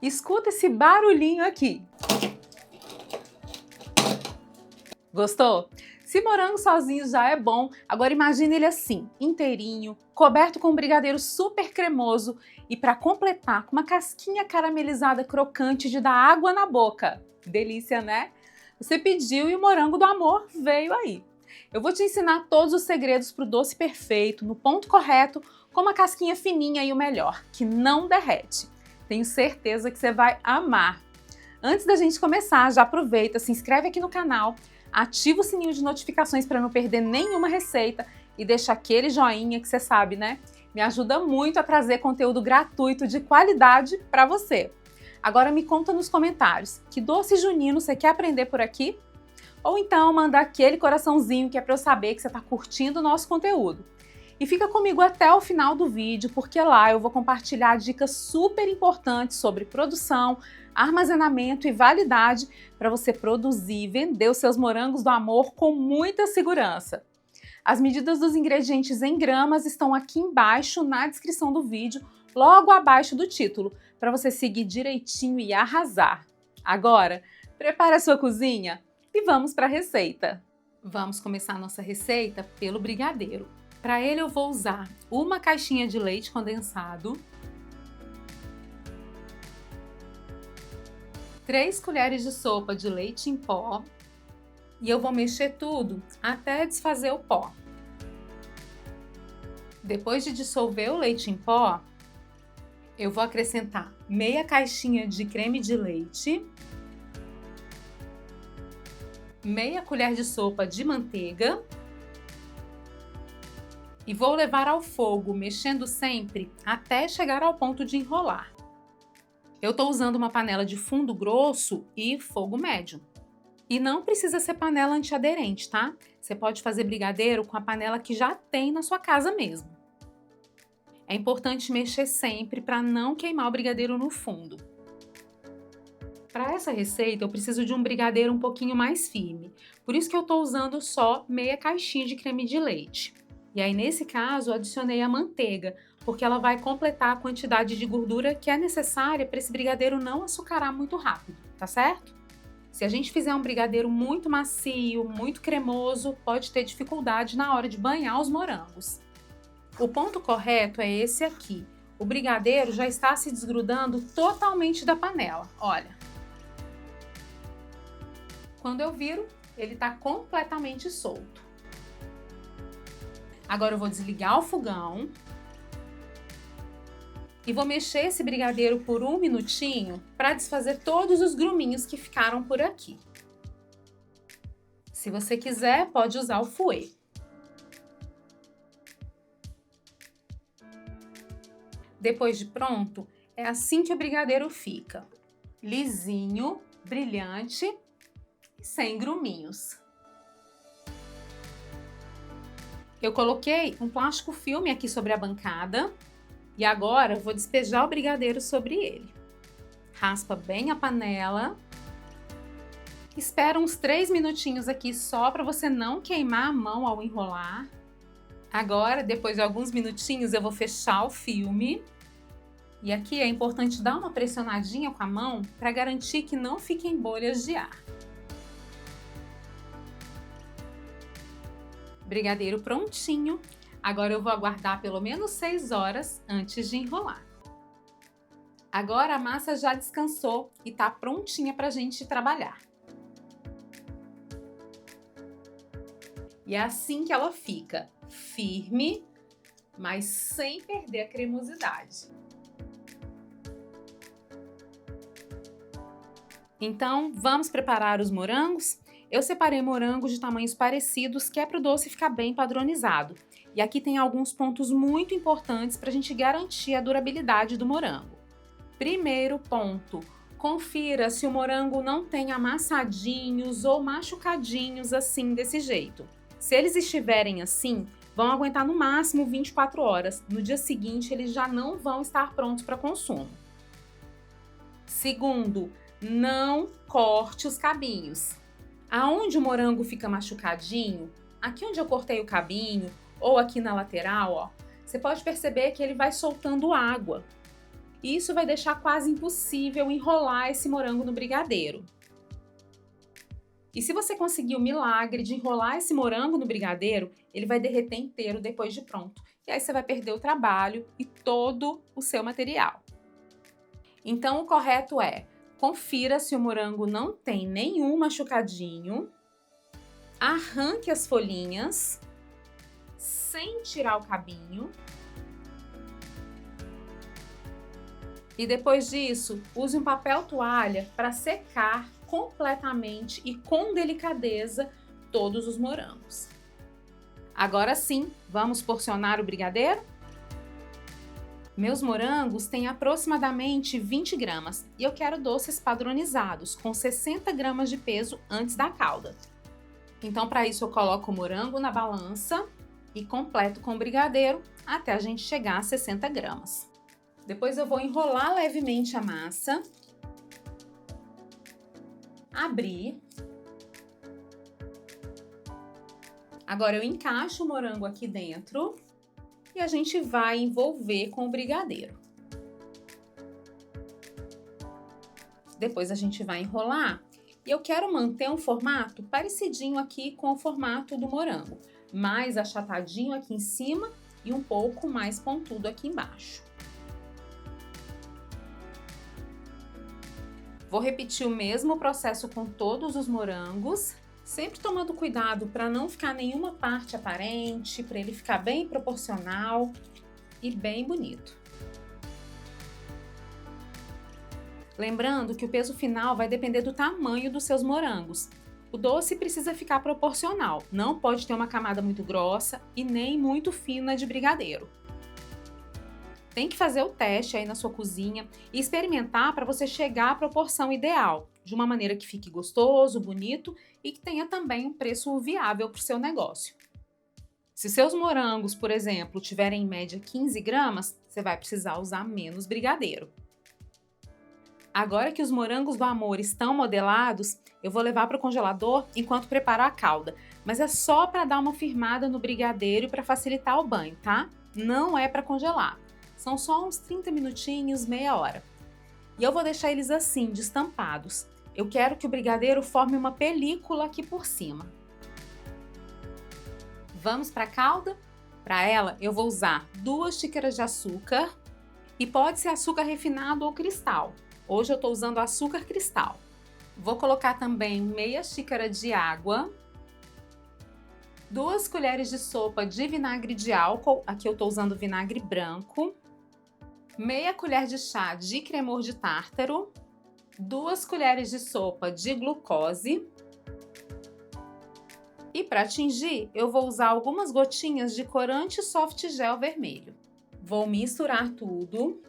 Escuta esse barulhinho aqui. Gostou? Se morango sozinho já é bom, agora imagine ele assim, inteirinho, coberto com um brigadeiro super cremoso e para completar com uma casquinha caramelizada crocante de dar água na boca. Delícia, né? Você pediu e o morango do amor veio aí. Eu vou te ensinar todos os segredos para o doce perfeito, no ponto correto, com uma casquinha fininha e o melhor, que não derrete. Tenho certeza que você vai amar. Antes da gente começar, já aproveita, se inscreve aqui no canal, ativa o sininho de notificações para não perder nenhuma receita e deixa aquele joinha que você sabe, né? Me ajuda muito a trazer conteúdo gratuito de qualidade para você. Agora me conta nos comentários, que doce junino você quer aprender por aqui? Ou então manda aquele coraçãozinho que é para eu saber que você está curtindo o nosso conteúdo. E fica comigo até o final do vídeo, porque lá eu vou compartilhar dicas super importantes sobre produção, armazenamento e validade para você produzir e vender os seus morangos do amor com muita segurança. As medidas dos ingredientes em gramas estão aqui embaixo na descrição do vídeo, logo abaixo do título, para você seguir direitinho e arrasar. Agora, prepare a sua cozinha e vamos para a receita. Vamos começar a nossa receita pelo brigadeiro. Para ele eu vou usar uma caixinha de leite condensado, 3 colheres de sopa de leite em pó e eu vou mexer tudo até desfazer o pó. Depois de dissolver o leite em pó, eu vou acrescentar meia caixinha de creme de leite, meia colher de sopa de manteiga e vou levar ao fogo, mexendo sempre até chegar ao ponto de enrolar. Eu estou usando uma panela de fundo grosso e fogo médio. E não precisa ser panela antiaderente, tá? Você pode fazer brigadeiro com a panela que já tem na sua casa mesmo. É importante mexer sempre para não queimar o brigadeiro no fundo. Para essa receita eu preciso de um brigadeiro um pouquinho mais firme, por isso que eu estou usando só meia caixinha de creme de leite. E aí nesse caso eu adicionei a manteiga, porque ela vai completar a quantidade de gordura que é necessária para esse brigadeiro não açucarar muito rápido, tá certo? Se a gente fizer um brigadeiro muito macio, muito cremoso, pode ter dificuldade na hora de banhar os morangos. O ponto correto é esse aqui. O brigadeiro já está se desgrudando totalmente da panela, olha. Quando eu viro, ele está completamente solto. Agora eu vou desligar o fogão e vou mexer esse brigadeiro por 1 minutinho para desfazer todos os gruminhos que ficaram por aqui. Se você quiser, pode usar o fouet. Depois de pronto, é assim que o brigadeiro fica. Lisinho, brilhante e sem gruminhos. Eu coloquei um plástico filme aqui sobre a bancada e agora eu vou despejar o brigadeiro sobre ele. Raspa bem a panela. Espera uns 3 minutinhos aqui só para você não queimar a mão ao enrolar. Agora, depois de alguns minutinhos, eu vou fechar o filme. E aqui é importante dar uma pressionadinha com a mão para garantir que não fiquem bolhas de ar. Brigadeiro prontinho. Agora eu vou aguardar pelo menos 6 horas antes de enrolar. Agora a massa já descansou e está prontinha para a gente trabalhar. E é assim que ela fica, firme, mas sem perder a cremosidade. Então, vamos preparar os morangos? Eu separei morangos de tamanhos parecidos, que é para o doce ficar bem padronizado. E aqui tem alguns pontos muito importantes para a gente garantir a durabilidade do morango. Primeiro ponto, confira se o morango não tem amassadinhos ou machucadinhos assim desse jeito. Se eles estiverem assim, vão aguentar no máximo 24 horas. No dia seguinte, eles já não vão estar prontos para consumo. Segundo, não corte os cabinhos. Aonde o morango fica machucadinho, aqui onde eu cortei o cabinho ou aqui na lateral, ó, você pode perceber que ele vai soltando água. e isso vai deixar quase impossível enrolar esse morango no brigadeiro. E se você conseguir o milagre de enrolar esse morango no brigadeiro, ele vai derreter inteiro depois de pronto. E aí você vai perder o trabalho e todo o seu material. Então o correto é: confira se o morango não tem nenhum machucadinho, arranque as folhinhas sem tirar o cabinho. E depois disso, use um papel toalha para secar completamente e com delicadeza todos os morangos. Agora sim, vamos porcionar o brigadeiro? Meus morangos têm aproximadamente 20 gramas e eu quero doces padronizados, com 60 gramas de peso antes da calda. Então, para isso, eu coloco o morango na balança e completo com o brigadeiro até a gente chegar a 60 gramas. Depois eu vou enrolar levemente a massa, abrir. Agora eu encaixo o morango aqui dentro e a gente vai envolver com o brigadeiro. Depois a gente vai enrolar e eu quero manter um formato parecidinho aqui com o formato do morango, mais achatadinho aqui em cima e um pouco mais pontudo aqui embaixo. Vou repetir o mesmo processo com todos os morangos, sempre tomando cuidado para não ficar nenhuma parte aparente, para ele ficar bem proporcional e bem bonito. Lembrando que o peso final vai depender do tamanho dos seus morangos. O doce precisa ficar proporcional, não pode ter uma camada muito grossa e nem muito fina de brigadeiro. Tem que fazer o teste aí na sua cozinha e experimentar para você chegar à proporção ideal, de uma maneira que fique gostoso, bonito e que tenha também um preço viável para o seu negócio. Se seus morangos, por exemplo, tiverem em média 15 gramas, você vai precisar usar menos brigadeiro. Agora que os morangos do amor estão modelados, eu vou levar para o congelador enquanto preparo a calda, mas é só para dar uma firmada no brigadeiro e para facilitar o banho, tá? Não é para congelar. São só uns 30 minutinhos, meia hora. E eu vou deixar eles assim, destampados. Eu quero que o brigadeiro forme uma película aqui por cima. Vamos para a calda? Para ela, eu vou usar 2 xícaras de açúcar e pode ser açúcar refinado ou cristal. Hoje eu estou usando açúcar cristal. Vou colocar também meia xícara de água, 2 colheres de sopa de vinagre de álcool, aqui eu estou usando vinagre branco, meia colher de chá de cremor de tártaro, 2 colheres de sopa de glucose e para tingir eu vou usar algumas gotinhas de corante soft gel vermelho. Vou misturar tudo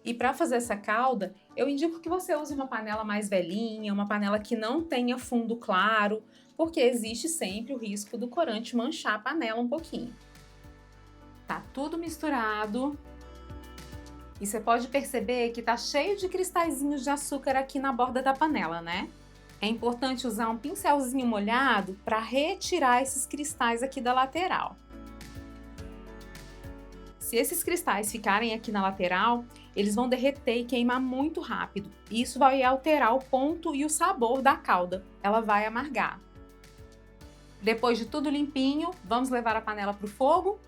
e para fazer essa calda eu indico que você use uma panela mais velhinha, uma panela que não tenha fundo claro, porque existe sempre o risco do corante manchar a panela um pouquinho. Tá tudo misturado. E você pode perceber que tá cheio de cristalzinhos de açúcar aqui na borda da panela, né? É importante usar um pincelzinho molhado para retirar esses cristais aqui da lateral. Se esses cristais ficarem aqui na lateral, eles vão derreter e queimar muito rápido. E isso vai alterar o ponto e o sabor da calda. Ela vai amargar. Depois de tudo limpinho, vamos levar a panela para o fogo.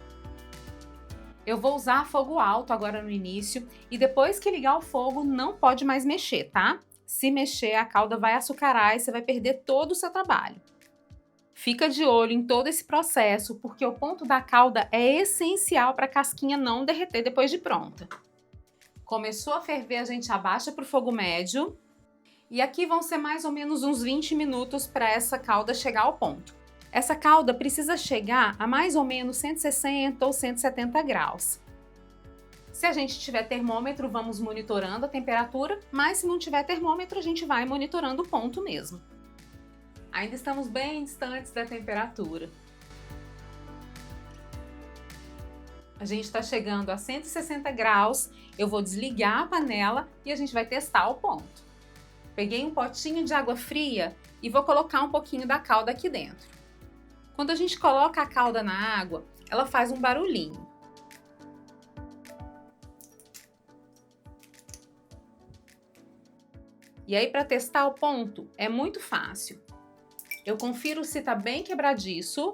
Eu vou usar fogo alto agora no início e depois que ligar o fogo não pode mais mexer, tá? Se mexer, a calda vai açucarar e você vai perder todo o seu trabalho. Fica de olho em todo esse processo, porque o ponto da calda é essencial para a casquinha não derreter depois de pronta. Começou a ferver, a gente abaixa para o fogo médio e aqui vão ser mais ou menos uns 20 minutos para essa calda chegar ao ponto. Essa calda precisa chegar a mais ou menos 160 ou 170 graus. Se a gente tiver termômetro, vamos monitorando a temperatura, mas se não tiver termômetro, a gente vai monitorando o ponto mesmo. Ainda estamos bem distantes da temperatura. A gente está chegando a 160 graus, eu vou desligar a panela e a gente vai testar o ponto. Peguei um potinho de água fria e vou colocar um pouquinho da calda aqui dentro. Quando a gente coloca a calda na água, ela faz um barulhinho. E aí, para testar o ponto, é muito fácil. Eu confiro se tá bem quebradiço.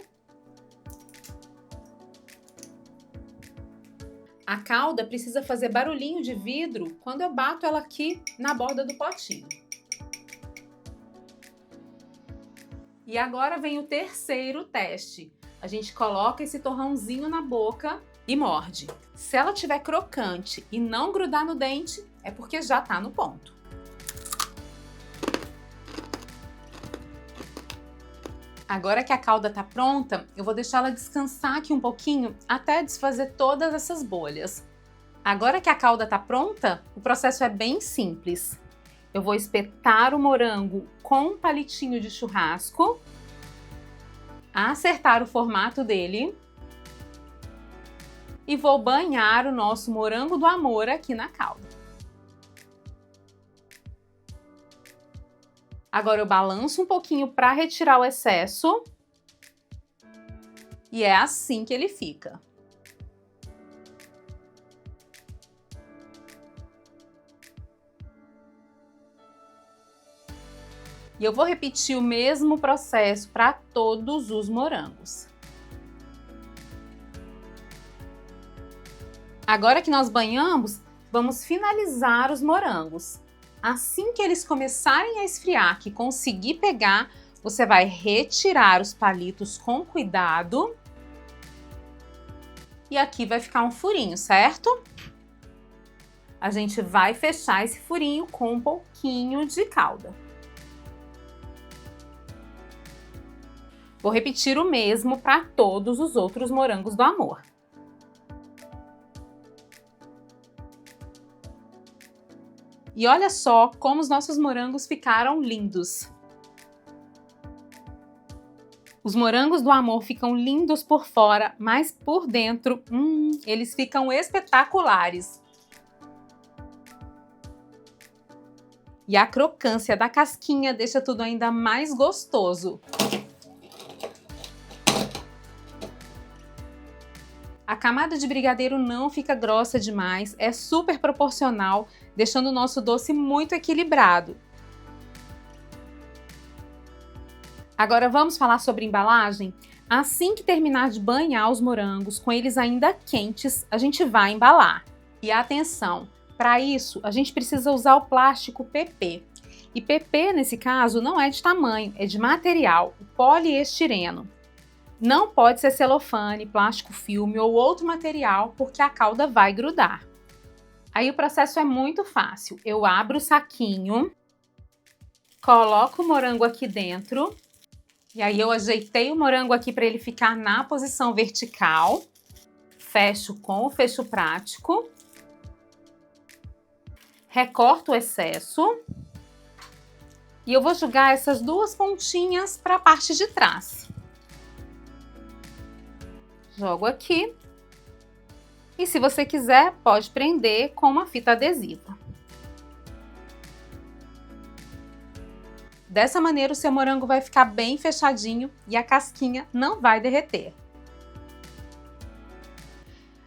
A calda precisa fazer barulhinho de vidro quando eu bato ela aqui na borda do potinho. E agora vem o terceiro teste. A gente coloca esse torrãozinho na boca e morde. Se ela estiver crocante e não grudar no dente, é porque já tá no ponto. Agora que a calda tá pronta, eu vou deixar ela descansar aqui um pouquinho até desfazer todas essas bolhas. Agora que a calda tá pronta, o processo é bem simples. Eu vou espetar o morango com um palitinho de churrasco, acertar o formato dele e vou banhar o nosso morango do amor aqui na calda. Agora eu balanço um pouquinho para retirar o excesso e é assim que ele fica. E eu vou repetir o mesmo processo para todos os morangos. Agora que nós banhamos, vamos finalizar os morangos. Assim que eles começarem a esfriar, que conseguir pegar, você vai retirar os palitos com cuidado. E aqui vai ficar um furinho, certo? A gente vai fechar esse furinho com um pouquinho de calda. Vou repetir o mesmo para todos os outros morangos do amor. E olha só como os nossos morangos ficaram lindos. Os morangos do amor ficam lindos por fora, mas por dentro, eles ficam espetaculares. E a crocância da casquinha deixa tudo ainda mais gostoso. A camada de brigadeiro não fica grossa demais, é super proporcional, deixando o nosso doce muito equilibrado. Agora vamos falar sobre embalagem? Assim que terminar de banhar os morangos, com eles ainda quentes, a gente vai embalar. E atenção, para isso a gente precisa usar o plástico PP. E PP, nesse caso, não é de tamanho, é de material, o poliestireno. Não pode ser celofane, plástico filme ou outro material, porque a calda vai grudar. Aí o processo é muito fácil. Eu abro o saquinho, coloco o morango aqui dentro, e aí eu ajeitei o morango aqui para ele ficar na posição vertical. Fecho com o fecho prático. Recorto o excesso. E eu vou jogar essas duas pontinhas para a parte de trás. Jogo aqui. E se você quiser, pode prender com uma fita adesiva. Dessa maneira, o seu morango vai ficar bem fechadinho e a casquinha não vai derreter.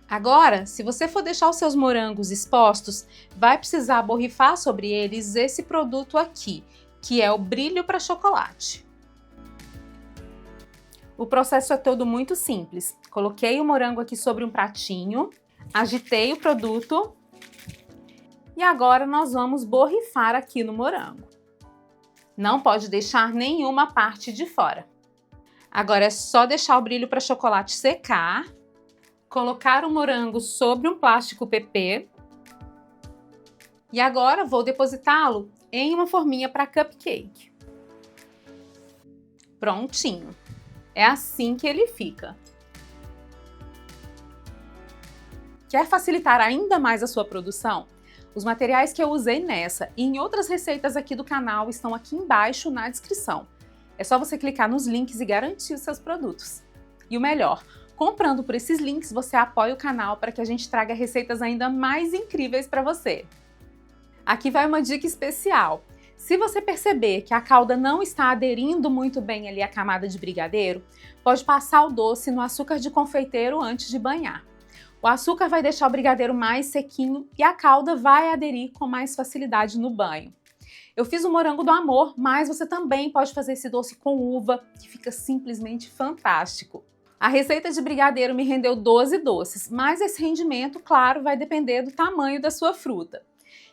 Agora, se você for deixar os seus morangos expostos, vai precisar borrifar sobre eles esse produto aqui, que é o brilho para chocolate. O processo é todo muito simples. Coloquei o morango aqui sobre um pratinho, agitei o produto e agora nós vamos borrifar aqui no morango. Não pode deixar nenhuma parte de fora. Agora é só deixar o brilho para chocolate secar, colocar o morango sobre um plástico PP e agora vou depositá-lo em uma forminha para cupcake. Prontinho! É assim que ele fica. Quer facilitar ainda mais a sua produção? Os materiais que eu usei nessa e em outras receitas aqui do canal estão aqui embaixo na descrição. É só você clicar nos links e garantir os seus produtos. E o melhor, comprando por esses links você apoia o canal para que a gente traga receitas ainda mais incríveis para você. Aqui vai uma dica especial. Se você perceber que a calda não está aderindo muito bem ali à camada de brigadeiro, pode passar o doce no açúcar de confeiteiro antes de banhar. O açúcar vai deixar o brigadeiro mais sequinho e a calda vai aderir com mais facilidade no banho. Eu fiz o morango do amor, mas você também pode fazer esse doce com uva, que fica simplesmente fantástico. A receita de brigadeiro me rendeu 12 doces, mas esse rendimento, claro, vai depender do tamanho da sua fruta.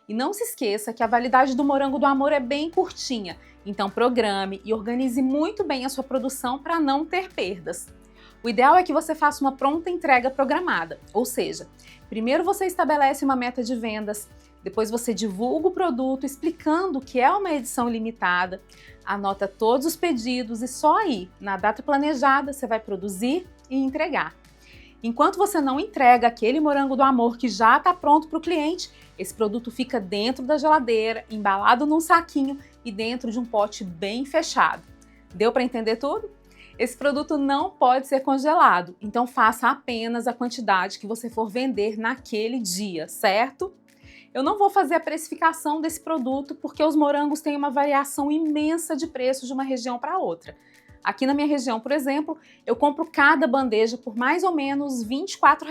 E não se esqueça que a validade do morango do amor é bem curtinha, então programe e organize muito bem a sua produção para não ter perdas. O ideal é que você faça uma pronta entrega programada, ou seja, primeiro você estabelece uma meta de vendas, depois você divulga o produto explicando que é uma edição limitada, anota todos os pedidos e só aí, na data planejada, você vai produzir e entregar. Enquanto você não entrega aquele morango do amor que já está pronto para o cliente, esse produto fica dentro da geladeira, embalado num saquinho e dentro de um pote bem fechado. Deu para entender tudo? Esse produto não pode ser congelado, então faça apenas a quantidade que você for vender naquele dia, certo? Eu não vou fazer a precificação desse produto porque os morangos têm uma variação imensa de preço de uma região para outra. Aqui na minha região, por exemplo, eu compro cada bandeja por mais ou menos R$ 24,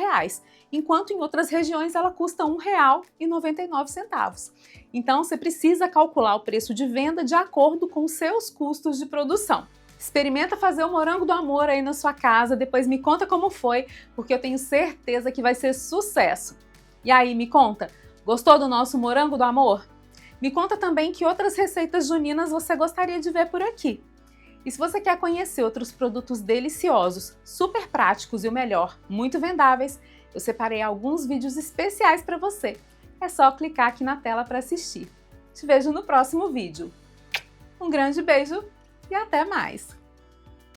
enquanto em outras regiões ela custa R$ 1,99. Então você precisa calcular o preço de venda de acordo com os seus custos de produção. Experimenta fazer o morango do amor aí na sua casa, depois me conta como foi, porque eu tenho certeza que vai ser sucesso. E aí, me conta, gostou do nosso morango do amor? Me conta também que outras receitas juninas você gostaria de ver por aqui. E se você quer conhecer outros produtos deliciosos, super práticos e o melhor, muito vendáveis, eu separei alguns vídeos especiais para você. É só clicar aqui na tela para assistir. Te vejo no próximo vídeo. Um grande beijo e até mais!